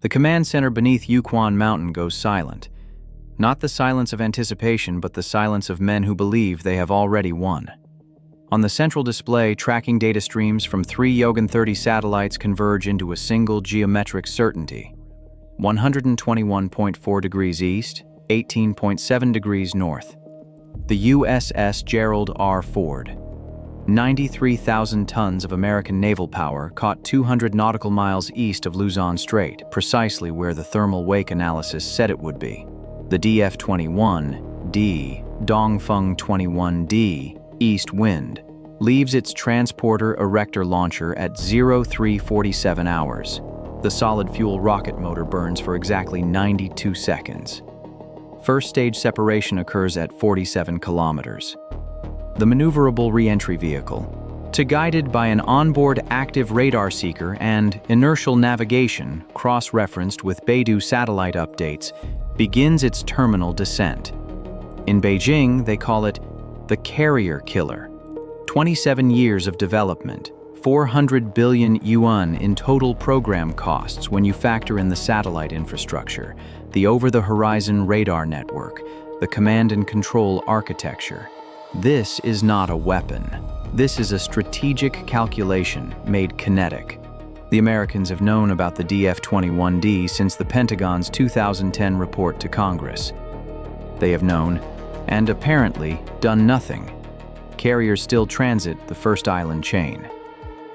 The command center beneath Yukon Mountain goes silent. Not the silence of anticipation, but the silence of men who believe they have already won. On the central display, tracking data streams from 3 Yaogan 30 satellites converge into a single geometric certainty. 121.4 degrees east, 18.7 degrees north. The USS Gerald R. Ford. 93,000 tons of American naval power caught 200 nautical miles east of Luzon Strait, precisely where the thermal wake analysis said it would be. The DF-21D, Dongfeng 21D, east wind, leaves its transporter erector launcher at 0347 hours. The solid fuel rocket motor burns for exactly 92 seconds. First stage separation occurs at 47 kilometers. The maneuverable re-entry vehicle, guided by an onboard active radar seeker and inertial navigation cross-referenced with Beidou satellite updates, begins its terminal descent. In Beijing, they call it the carrier killer. 27 years of development, 400 billion yuan in total program costs when you factor in the satellite infrastructure, the over-the-horizon radar network, the command and control architecture. This is not a weapon. This is a strategic calculation made kinetic. The Americans have known about the DF-21D since the Pentagon's 2010 report to Congress. They have known, and apparently done nothing. Carriers still transit the first island chain.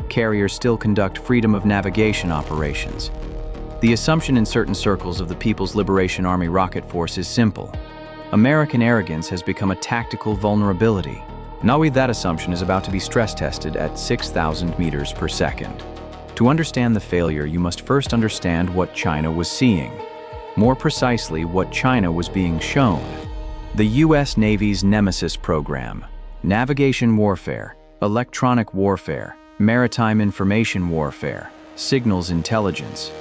Carriers still conduct freedom of navigation operations. The assumption in certain circles of the People's Liberation Army rocket force is simple. American arrogance has become a tactical vulnerability. Now that assumption is about to be stress tested at 6,000 meters per second. To understand the failure, you must first understand what China was seeing. More precisely, what China was being shown. The U.S. Navy's NEMESIS program, navigation warfare, electronic warfare, maritime information warfare, signals intelligence,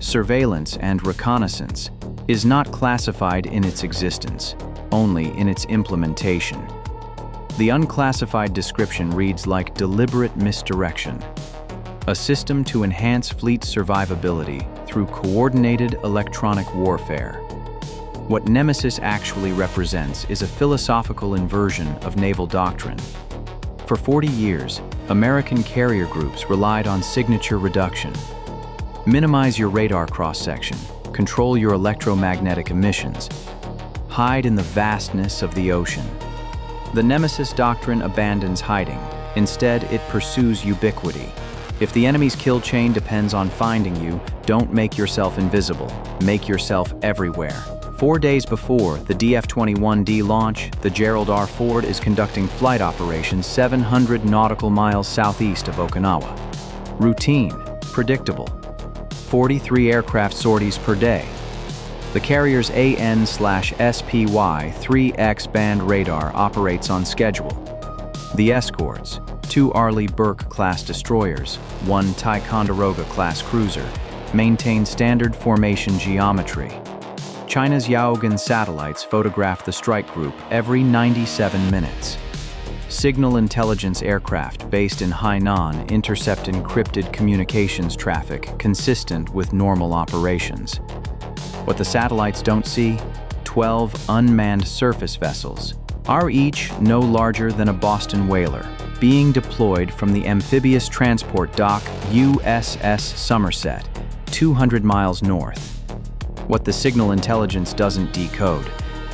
surveillance, and reconnaissance, is not classified in its existence, only in its implementation. The unclassified description reads like deliberate misdirection, a system to enhance fleet survivability through coordinated electronic warfare. What NEMESIS actually represents is a philosophical inversion of naval doctrine. For 40 years, American carrier groups relied on signature reduction. Minimize your radar cross-section, control your electromagnetic emissions, hide in the vastness of the ocean. The NEMESIS doctrine abandons hiding. Instead, it pursues ubiquity. If the enemy's kill chain depends on finding you, don't make yourself invisible. Make yourself everywhere. 4 days before the DF-21D launch, the Gerald R. Ford is conducting flight operations 700 nautical miles southeast of Okinawa. Routine, predictable. 43 aircraft sorties per day. The carrier's AN/SPY 3X band radar operates on schedule. The escorts, 2 Arleigh Burke-class destroyers, 1 Ticonderoga-class cruiser, maintain standard formation geometry. China's Yaogan satellites photograph the strike group every 97 minutes. Signal intelligence aircraft based in Hainan intercept encrypted communications traffic consistent with normal operations. What the satellites don't see? 12 unmanned surface vessels are each no larger than a Boston whaler, being deployed from the amphibious transport dock USS Somerset, 200 miles north. What the signal intelligence doesn't decode: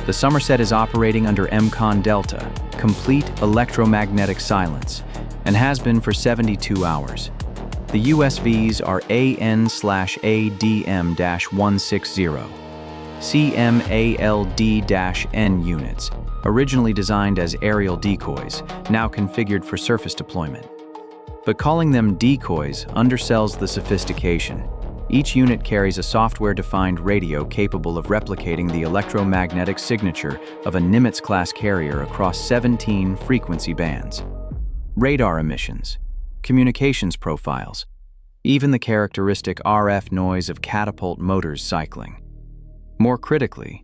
the Somerset is operating under MCON Delta, complete electromagnetic silence, and has been for 72 hours. The USVs are AN/ADM-160, CMALD-N units, originally designed as aerial decoys, now configured for surface deployment. But calling them decoys undersells the sophistication. Each unit carries a software-defined radio capable of replicating the electromagnetic signature of a Nimitz-class carrier across 17 frequency bands. Radar emissions, communications profiles, even the characteristic RF noise of catapult motors cycling. More critically,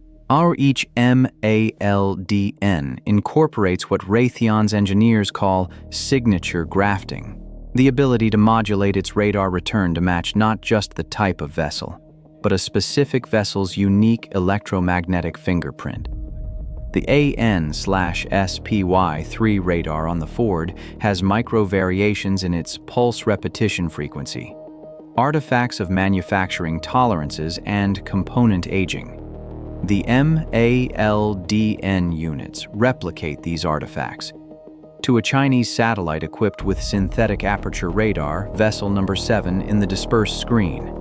each MALDN incorporates what Raytheon's engineers call signature grafting. the ability to modulate its radar return to match not just the type of vessel, but a specific vessel's unique electromagnetic fingerprint. The AN/SPY-3 radar on the Ford has micro-variations in its pulse repetition frequency, artifacts of manufacturing tolerances and component aging. The MALDN units replicate these artifacts. To a Chinese satellite equipped with synthetic aperture radar, vessel number 7 in the dispersed screen.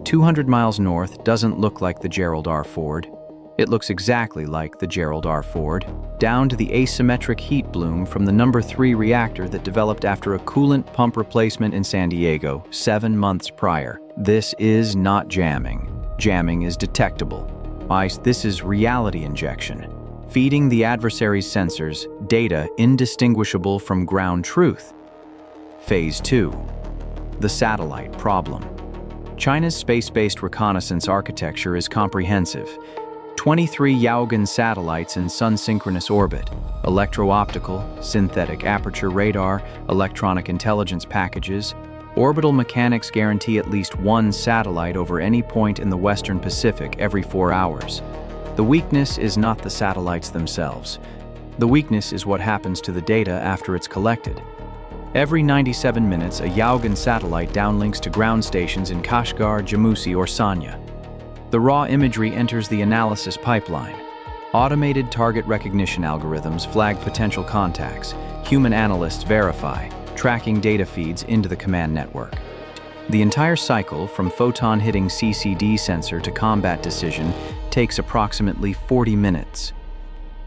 200 miles north doesn't look like the Gerald R. Ford. It looks exactly like the Gerald R. Ford, down to the asymmetric heat bloom from the number 3 reactor that developed after a coolant pump replacement in San Diego 7 months prior. This is not jamming. Jamming is detectable. This is reality injection, feeding the adversary's sensors data indistinguishable from ground truth. Phase 2. The satellite problem. China's space-based reconnaissance architecture is comprehensive. 23 Yaogan satellites in sun-synchronous orbit, electro-optical, synthetic aperture radar, electronic intelligence packages. Orbital mechanics guarantee at least one satellite over any point in the Western Pacific every 4 hours. The weakness is not the satellites themselves. The weakness is what happens to the data after it's collected. Every 97 minutes, a Yaogan satellite downlinks to ground stations in Kashgar, Jammusi, or Sanya. The raw imagery enters the analysis pipeline. Automated target recognition algorithms flag potential contacts. Human analysts verify, tracking data feeds into the command network. The entire cycle, from photon hitting CCD sensor to combat decision, takes approximately 40 minutes.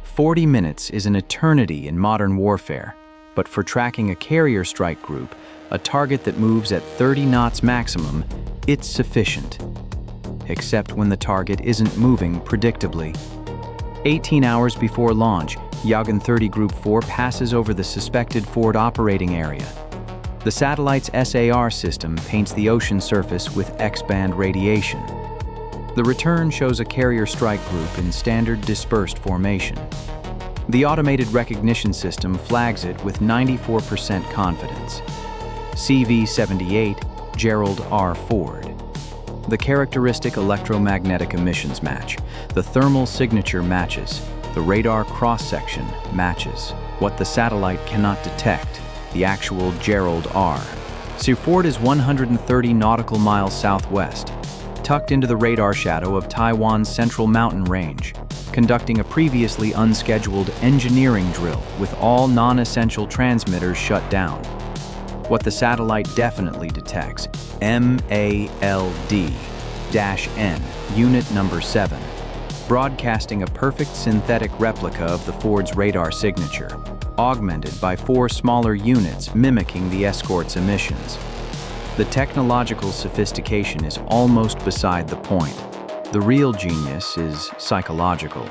40 minutes is an eternity in modern warfare, but for tracking a carrier strike group, a target that moves at 30 knots maximum, it's sufficient. Except when the target isn't moving predictably. 18 hours before launch, Yaogan 30 Group 4 passes over the suspected Ford operating area. The satellite's SAR system paints the ocean surface with X-band radiation. The return shows a carrier strike group in standard dispersed formation. The automated recognition system flags it with 94% confidence. CV-78, Gerald R. Ford. The characteristic electromagnetic emissions match. The thermal signature matches. The radar cross-section matches. What the satellite cannot detect, the actual Gerald R. Ford is 130 nautical miles southwest, tucked into the radar shadow of Taiwan's Central Mountain Range, conducting a previously unscheduled engineering drill with all non-essential transmitters shut down. What the satellite definitely detects, MALD-N, unit number 7, broadcasting a perfect synthetic replica of the Ford's radar signature, augmented by 4 smaller units mimicking the escort's emissions. The technological sophistication is almost beside the point. The real genius is psychological.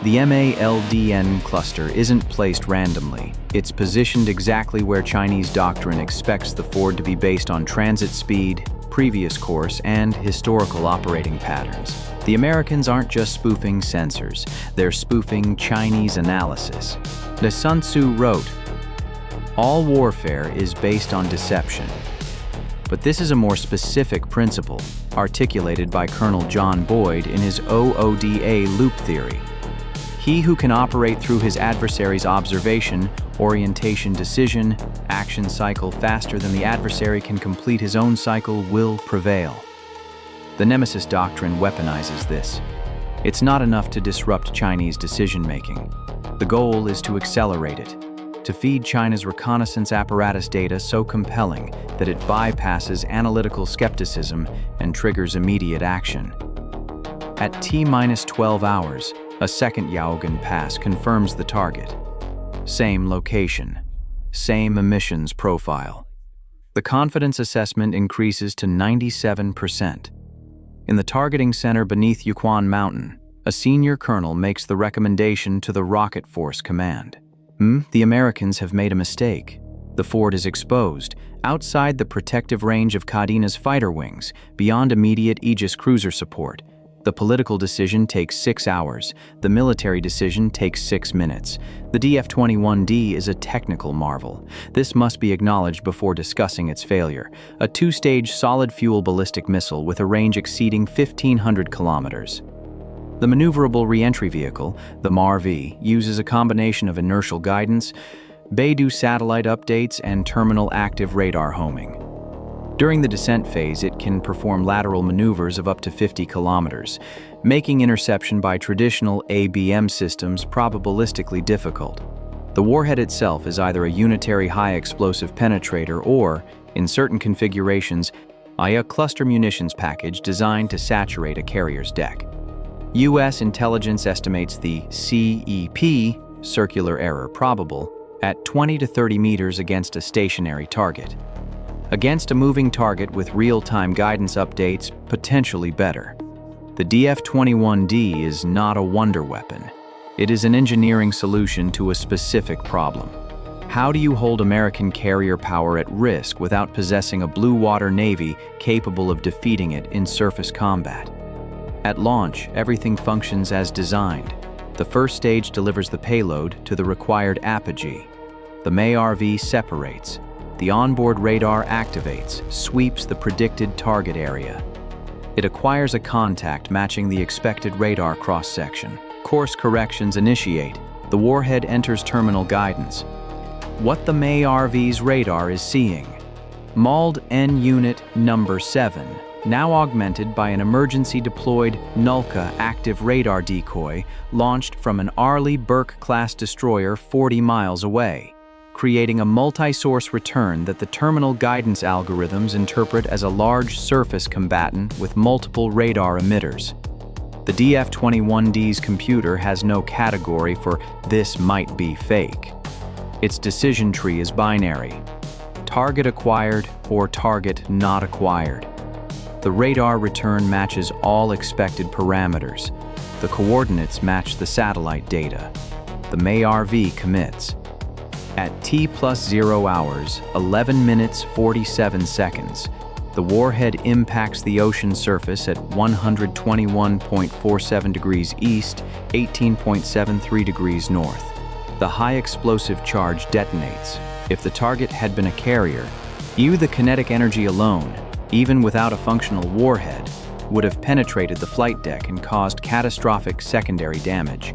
The MALDN cluster isn't placed randomly. It's positioned exactly where Chinese doctrine expects the Ford to be based on transit speed, previous course, and historical operating patterns. The Americans aren't just spoofing sensors, they're spoofing Chinese analysis. The Sun Tzu wrote, "All warfare is based on deception." But this is a more specific principle, articulated by Colonel John Boyd in his OODA Loop theory. He who can operate through his adversary's observation, orientation, decision, action cycle faster than the adversary can complete his own cycle will prevail. The NEMESIS doctrine weaponizes this. It's not enough to disrupt Chinese decision-making. The goal is to accelerate it, to feed China's reconnaissance apparatus data so compelling that it bypasses analytical skepticism and triggers immediate action. At T-12 hours, a second Yaogan pass confirms the target. Same location, same emissions profile. The confidence assessment increases to 97%. In the targeting center beneath Yukon Mountain, a senior colonel makes the recommendation to the Rocket Force Command. The Americans have made a mistake. The Ford is exposed, outside the protective range of Cadena's fighter wings, beyond immediate Aegis cruiser support. The political decision takes 6 hours. The military decision takes 6 minutes. The DF-21D is a technical marvel. This must be acknowledged before discussing its failure. A 2-stage solid-fuel ballistic missile with a range exceeding 1,500 kilometers. The maneuverable re-entry vehicle, the MARV, uses a combination of inertial guidance, Beidou satellite updates, and terminal active radar homing. During the descent phase, it can perform lateral maneuvers of up to 50 kilometers, making interception by traditional ABM systems probabilistically difficult. The warhead itself is either a unitary high-explosive penetrator or, in certain configurations, a cluster munitions package designed to saturate a carrier's deck. U.S. intelligence estimates the CEP, circular error probable, at 20 to 30 meters against a stationary target. Against a moving target with real-time guidance updates, potentially better. The DF-21D is not a wonder weapon. It is an engineering solution to a specific problem. How do you hold American carrier power at risk without possessing a blue water navy capable of defeating it in surface combat? At launch, everything functions as designed. The first stage delivers the payload to the required apogee. The MARV separates. The onboard radar activates, sweeps the predicted target area. It acquires a contact matching the expected radar cross-section. Course corrections initiate. The warhead enters terminal guidance. What the MARV's radar is seeing. MALD N Unit Number 7, now augmented by an emergency deployed NULCA active radar decoy launched from an Arleigh Burke-class destroyer 40 miles away, creating a multi-source return that the terminal guidance algorithms interpret as a large surface combatant with multiple radar emitters. The DF-21D's computer has no category for "this might be fake." Its decision tree is binary: target acquired or target not acquired. The radar return matches all expected parameters. The coordinates match the satellite data. The MARV commits. At T+0 hours, 11 minutes 47 seconds, the warhead impacts the ocean surface at 121.47 degrees east, 18.73 degrees north. The high explosive charge detonates. If the target had been a carrier, the kinetic energy alone, even without a functional warhead, would have penetrated the flight deck and caused catastrophic secondary damage.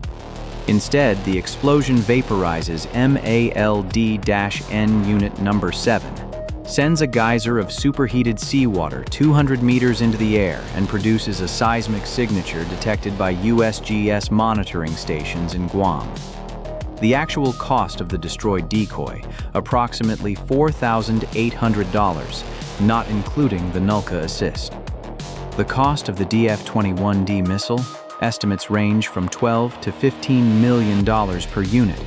Instead, the explosion vaporizes MALD-N Unit Number 7, sends a geyser of superheated seawater 200 meters into the air, and produces a seismic signature detected by USGS monitoring stations in Guam. The actual cost of the destroyed decoy, approximately $4,800, not including the NULCA assist. The cost of the DF-21D missile? Estimates range from $12 to $15 million per unit,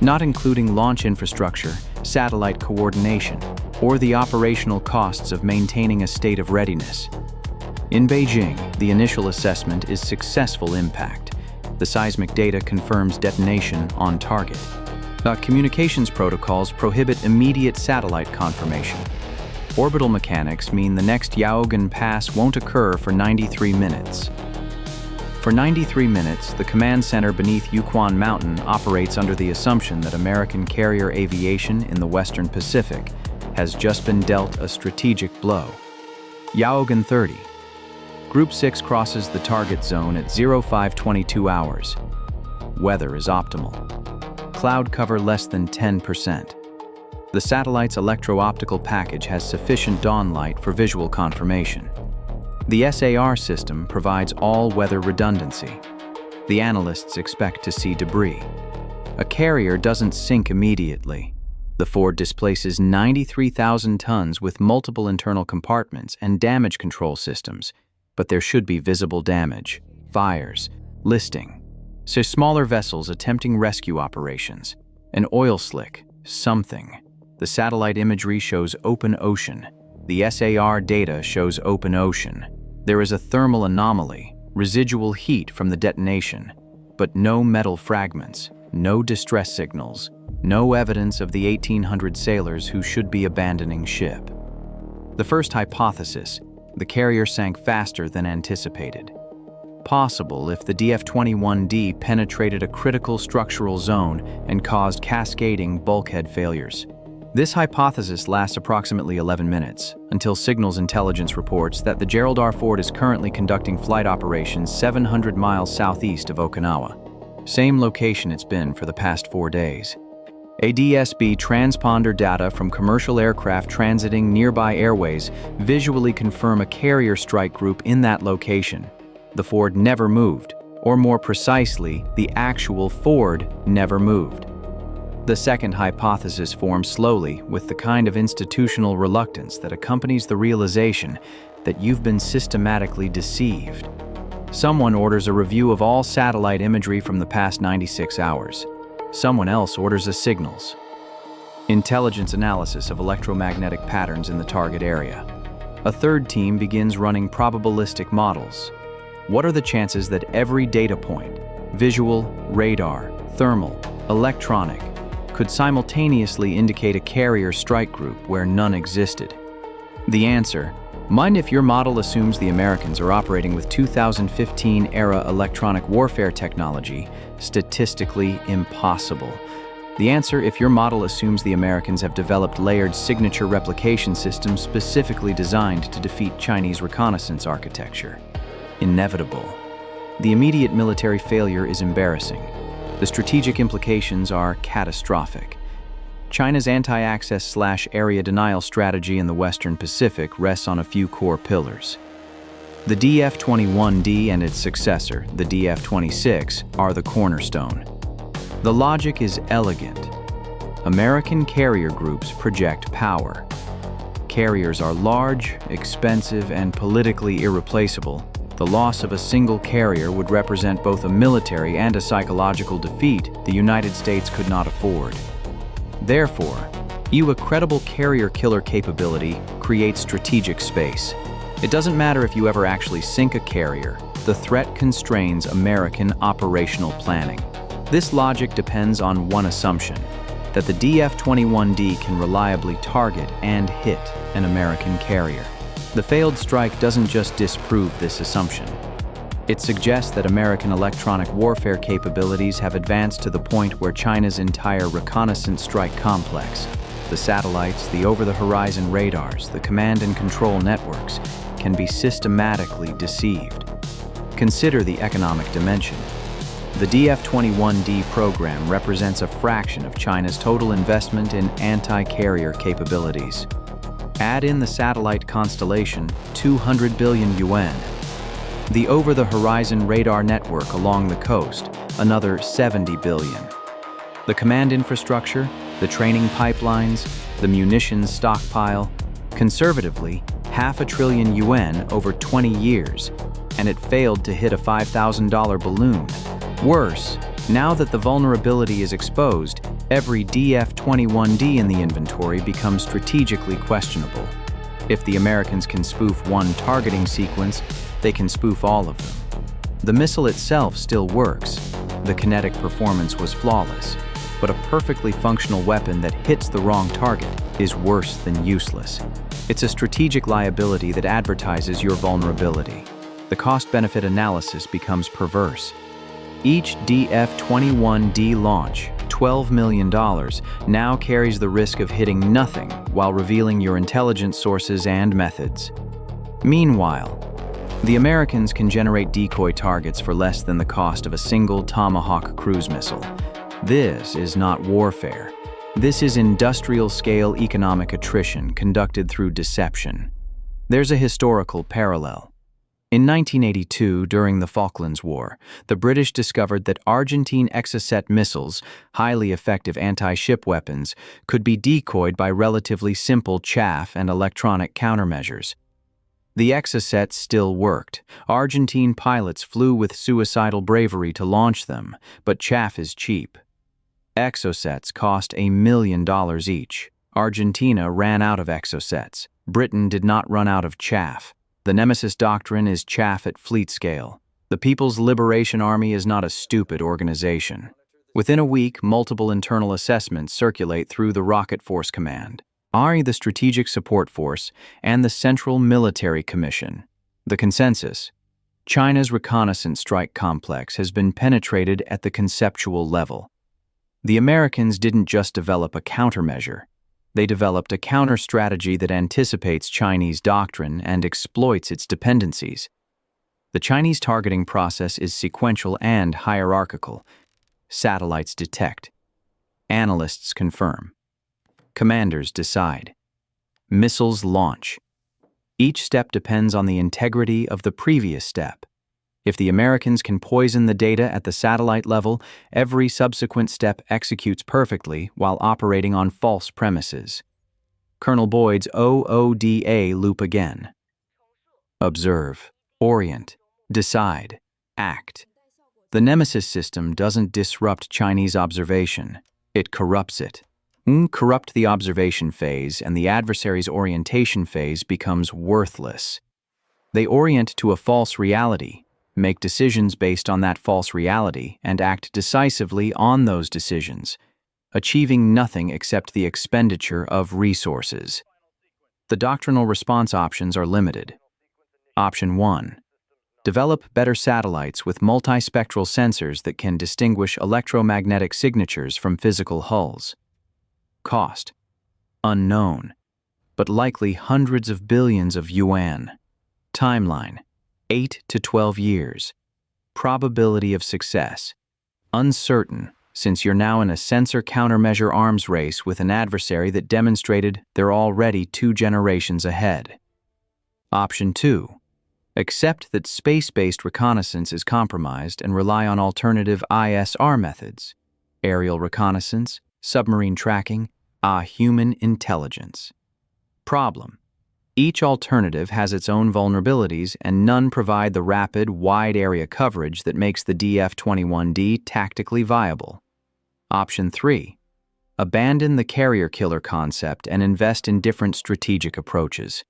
not including launch infrastructure, satellite coordination, or the operational costs of maintaining a state of readiness. In Beijing, the initial assessment is successful impact. The seismic data confirms detonation on target. Communications protocols prohibit immediate satellite confirmation. Orbital mechanics mean the next Yaogan pass won't occur for 93 minutes. For 93 minutes, the command center beneath Yukon Mountain operates under the assumption that American carrier aviation in the Western Pacific has just been dealt a strategic blow. Yaogan 30. Group 6 crosses the target zone at 0522 hours. Weather is optimal. Cloud cover less than 10%. The satellite's electro-optical package has sufficient dawn light for visual confirmation. The SAR system provides all-weather redundancy. The analysts expect to see debris. A carrier doesn't sink immediately. The Ford displaces 93,000 tons with multiple internal compartments and damage control systems, but there should be visible damage, fires, listing. So smaller vessels attempting rescue operations. An oil slick, something. The satellite imagery shows open ocean. The SAR data shows open ocean. There is a thermal anomaly, residual heat from the detonation, but no metal fragments, no distress signals, no evidence of the 1,800 sailors who should be abandoning ship. The first hypothesis, the carrier sank faster than anticipated. possible if the DF-21D penetrated a critical structural zone and caused cascading bulkhead failures. This hypothesis lasts approximately 11 minutes, until Signals Intelligence reports that the Gerald R. Ford is currently conducting flight operations 700 miles southeast of Okinawa. Same location it's been for the past 4 days. ADS-B transponder data from commercial aircraft transiting nearby airways visually confirm a carrier strike group in that location. The Ford never moved, or more precisely, the actual Ford never moved. The second hypothesis forms slowly with the kind of institutional reluctance that accompanies the realization that you've been systematically deceived. Someone orders a review of all satellite imagery from the past 96 hours. Someone else orders a signals. Intelligence analysis of electromagnetic patterns in the target area. A third team begins running probabilistic models. What are the chances that every data point, visual, radar, thermal, electronic, could simultaneously indicate a carrier strike group where none existed? The answer: mind if your model assumes the Americans are operating with 2015-era electronic warfare technology, statistically impossible. The answer: if your model assumes the Americans have developed layered signature replication systems specifically designed to defeat Chinese reconnaissance architecture. Inevitable. The immediate military failure is embarrassing. The strategic implications are catastrophic. China's anti-access/area denial strategy in the Western Pacific rests on a few core pillars. The DF-21D and its successor, the DF-26, are the cornerstone. The logic is elegant. American carrier groups project power. Carriers are large, expensive, and politically irreplaceable. The loss of a single carrier would represent both a military and a psychological defeat the United States could not afford. Therefore, a credible carrier killer capability creates strategic space. It doesn't matter if you ever actually sink a carrier, the threat constrains American operational planning. This logic depends on one assumption: that the DF-21D can reliably target and hit an American carrier. The failed strike doesn't just disprove this assumption. It suggests that American electronic warfare capabilities have advanced to the point where China's entire reconnaissance strike complex, the satellites, the over-the-horizon radars, the command and control networks, can be systematically deceived. Consider the economic dimension. The DF-21D program represents a fraction of China's total investment in anti-carrier capabilities. Add in the satellite constellation, 200 billion yuan. The over-the-horizon radar network along the coast, another 70 billion. The command infrastructure, the training pipelines, the munitions stockpile, conservatively, $500 billion yuan over 20 years, and it failed to hit a $5,000 balloon. Worse, now that the vulnerability is exposed, every DF-21D in the inventory becomes strategically questionable. If the Americans can spoof one targeting sequence, they can spoof all of them. The missile itself still works. The kinetic performance was flawless, but a perfectly functional weapon that hits the wrong target is worse than useless. It's a strategic liability that advertises your vulnerability. The cost-benefit analysis becomes perverse. Each DF-21D launch, $12 million, now carries the risk of hitting nothing while revealing your intelligence sources and methods. Meanwhile, the Americans can generate decoy targets for less than the cost of a single Tomahawk cruise missile. This is not warfare. This is industrial-scale economic attrition conducted through deception. There's a historical parallel. In 1982, during the Falklands War, the British discovered that Argentine Exocet missiles, highly effective anti-ship weapons, could be decoyed by relatively simple chaff and electronic countermeasures. The Exocets still worked. Argentine pilots flew with suicidal bravery to launch them, but chaff is cheap. Exocets cost $1 million each. Argentina ran out of Exocets. Britain did not run out of chaff. The NEMESIS doctrine is chaff at fleet scale. The People's Liberation Army is not a stupid organization. Within a week, multiple internal assessments circulate through the Rocket Force Command, the Strategic Support Force, and the Central Military Commission. The consensus: China's reconnaissance strike complex has been penetrated at the conceptual level. The Americans didn't just develop a countermeasure. They developed a counter-strategy that anticipates Chinese doctrine and exploits its dependencies. The Chinese targeting process is sequential and hierarchical. Satellites detect. Analysts confirm. Commanders decide. Missiles launch. Each step depends on the integrity of the previous step. If the Americans can poison the data at the satellite level, every subsequent step executes perfectly while operating on false premises. Colonel Boyd's OODA loop again. Observe, orient, decide, act. The NEMESIS system doesn't disrupt Chinese observation, it corrupts it. Corrupt the observation phase and the adversary's orientation phase becomes worthless. They orient to a false reality, make decisions based on that false reality, and act decisively on those decisions, achieving nothing except the expenditure of resources. The doctrinal response options are limited. Option 1. Develop better satellites with multispectral sensors that can distinguish electromagnetic signatures from physical hulls. Cost: unknown, but likely hundreds of billions of yuan. Timeline: 8 to 12 years. Probability of success: uncertain, since you're now in a sensor countermeasure arms race with an adversary that demonstrated they're already 2 generations ahead. Option 2. Accept that space-based reconnaissance is compromised and rely on alternative ISR methods: aerial reconnaissance, submarine tracking, human intelligence. Problem: each alternative has its own vulnerabilities and none provide the rapid, wide area coverage that makes the DF-21D tactically viable. Option 3. Abandon the carrier killer concept and invest in different strategic approaches.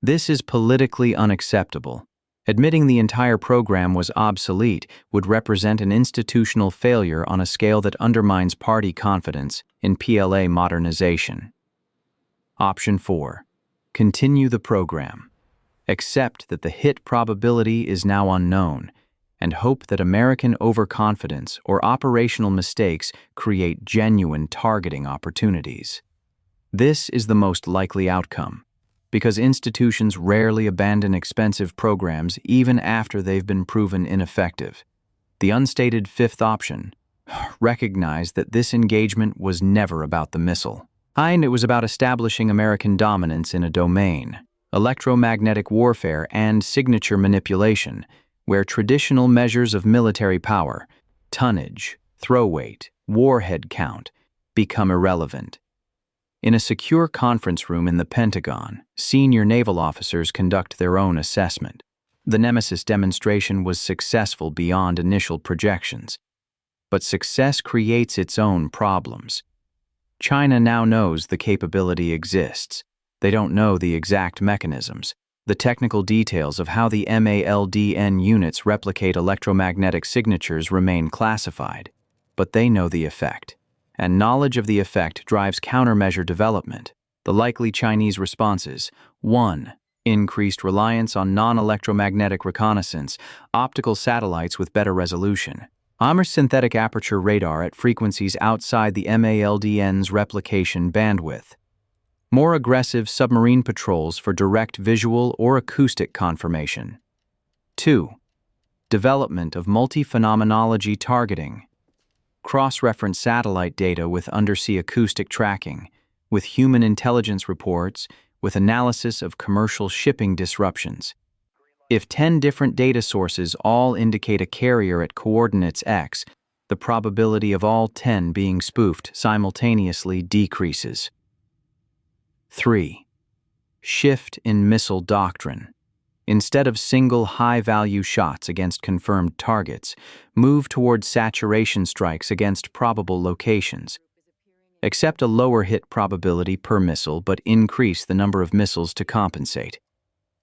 This is politically unacceptable. Admitting the entire program was obsolete would represent an institutional failure on a scale that undermines party confidence in PLA modernization. Option 4. Continue the program. Accept that the hit probability is now unknown, and hope that American overconfidence or operational mistakes create genuine targeting opportunities. This is the most likely outcome, because institutions rarely abandon expensive programs even after they've been proven ineffective. The unstated fifth option: recognize that this engagement was never about the missile. And it was about establishing American dominance in a domain, electromagnetic warfare and signature manipulation, where traditional measures of military power, tonnage, throw weight, warhead count, become irrelevant. In a secure conference room in the Pentagon, senior naval officers conduct their own assessment. The NEMESIS demonstration was successful beyond initial projections. But success creates its own problems. China now knows the capability exists. They don't know the exact mechanisms, the technical details of how the MALDN units replicate electromagnetic signatures remain classified. But they know the effect. And knowledge of the effect drives countermeasure development. The likely Chinese responses: 1. Increased reliance on non-electromagnetic reconnaissance, optical satellites with better resolution. Synthetic aperture radar at frequencies outside the MALDN's replication bandwidth. More aggressive submarine patrols for direct visual or acoustic confirmation. 2. Development of multi-phenomenology targeting. Cross-reference satellite data with undersea acoustic tracking, with human intelligence reports, with analysis of commercial shipping disruptions. If 10 different data sources all indicate a carrier at coordinates X, the probability of all 10 being spoofed simultaneously decreases. 3. Shift in missile doctrine. Instead of single high-value shots against confirmed targets, move toward saturation strikes against probable locations. Accept a lower hit probability per missile but increase the number of missiles to compensate.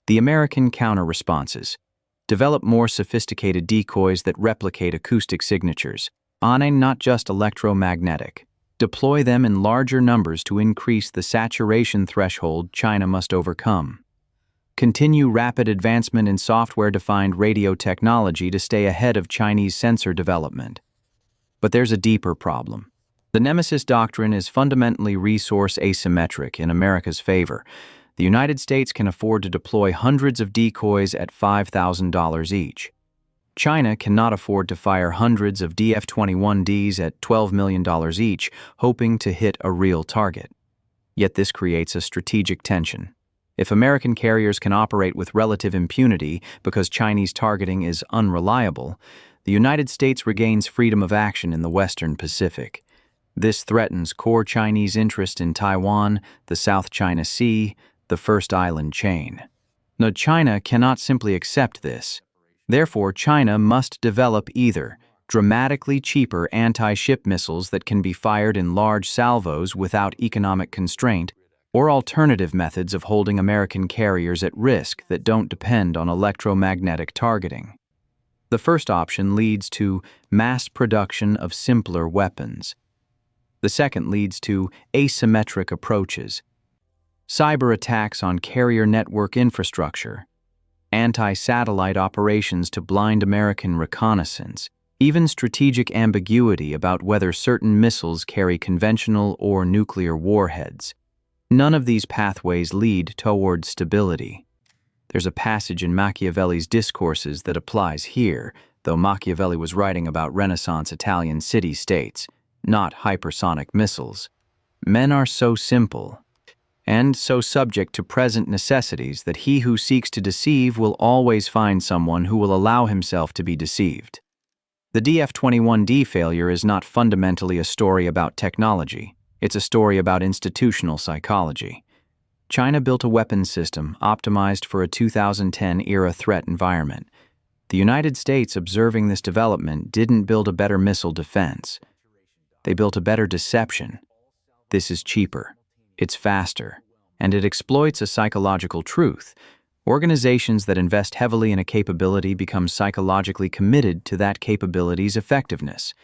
The American counter-responses. Develop more sophisticated decoys that replicate acoustic signatures, not just electromagnetic. Deploy them in larger numbers to increase the saturation threshold China must overcome. continue rapid advancement in software-defined radio technology to stay ahead of Chinese sensor development. But there's a deeper problem. The NEMESIS doctrine is fundamentally resource asymmetric in America's favor. The United States can afford to deploy hundreds of decoys at $5,000 each. China cannot afford to fire hundreds of DF-21Ds at $12 million each, hoping to hit a real target. Yet this creates a strategic tension. If American carriers can operate with relative impunity because Chinese targeting is unreliable, the United States regains freedom of action in the Western Pacific. This threatens core Chinese interest in Taiwan, the South China Sea, the First Island chain. Now, China cannot simply accept this. Therefore, China must develop either dramatically cheaper anti-ship missiles that can be fired in large salvos without economic constraint, or alternative methods of holding American carriers at risk that don't depend on electromagnetic targeting. The first option leads to mass production of simpler weapons. The second leads to asymmetric approaches. Cyber attacks on carrier network infrastructure, anti-satellite operations to blind American reconnaissance, even strategic ambiguity about whether certain missiles carry conventional or nuclear warheads. None of these pathways lead toward stability. There's a passage in Machiavelli's Discourses that applies here, though Machiavelli was writing about Renaissance Italian city-states, not hypersonic missiles. Men are so simple and so subject to present necessities that he who seeks to deceive will always find someone who will allow himself to be deceived. The DF-21D failure is not fundamentally a story about technology. It's a story about institutional psychology. China built a weapons system optimized for a 2010-era threat environment. The United States, observing this development, didn't build a better missile defense. They built a better deception. This is cheaper, it's faster, and it exploits a psychological truth. Organizations that invest heavily in a capability become psychologically committed to that capability's effectiveness.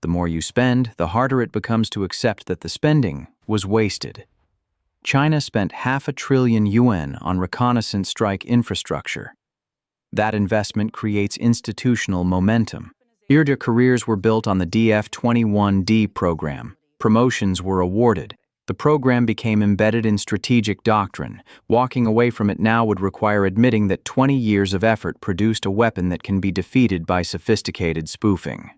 The more you spend, the harder it becomes to accept that the spending was wasted. China spent $500 billion on reconnaissance strike infrastructure. That investment creates institutional momentum. OODA careers were built on the DF-21D program. Promotions were awarded. The program became embedded in strategic doctrine. Walking away from it now would require admitting that 20 years of effort produced a weapon that can be defeated by sophisticated spoofing.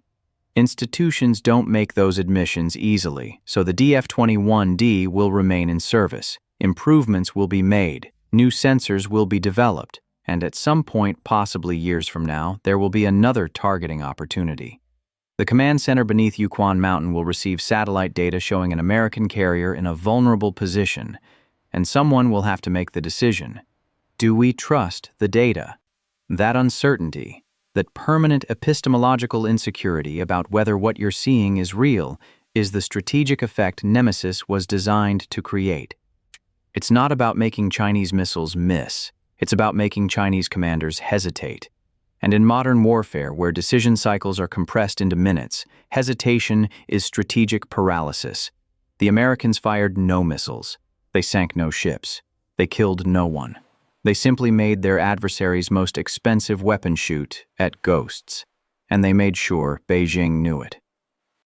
Institutions don't make those admissions easily, so the DF-21D will remain in service. Improvements will be made, new sensors will be developed, and at some point, possibly years from now, there will be another targeting opportunity. The command center beneath Yukon Mountain will receive satellite data showing an American carrier in a vulnerable position, and someone will have to make the decision. Do we trust the data? That uncertainty, that permanent epistemological insecurity about whether what you're seeing is real, is the strategic effect NEMESIS was designed to create. It's not about making Chinese missiles miss. It's about making Chinese commanders hesitate. And in modern warfare, where decision cycles are compressed into minutes, hesitation is strategic paralysis. The Americans fired no missiles. They sank no ships. They killed no one. They simply made their adversary's most expensive weapon shoot at ghosts. And they made sure Beijing knew it.